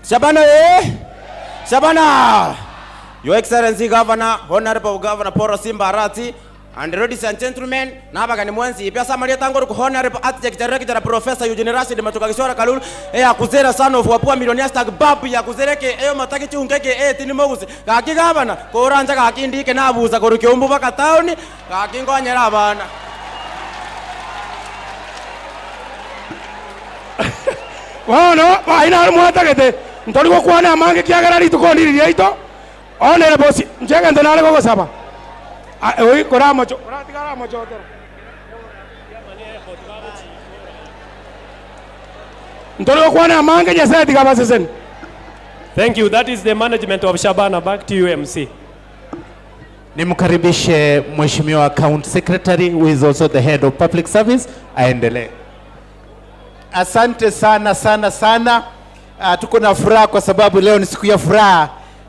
Shabana Shabana. Your Excellency Governor, Honorable Governor Paul Simba Arati, and ladies and gentlemen, nabaga ni mwenzi pia Samaria tango ko Honorable Architect Director Professor Eugene Rashid Matukagishora Kalulu akuzera son of wapua millionaire stack babu ya kuzereke mataki chungeke tini mogusi kaki Governor ko ranja kaki ndike nabuza ko rukyombu baka town kaki ngonyera bana. Wano baina mwatagete ntoliko kwana mange kiagara litukondirire ito onere bosi njega ndonale ko saba oi koramo cho koratigaramo cho ntoliko kwana mange jasa digabasesen. Thank you. That is the management of Shabana. Back to you, MC. Nimkaribishe Mheshimiwa Account Secretary who is also the head of public service aendelee. Asante sana. Tuko na furaha kwa sababu leo ni siku ya furaha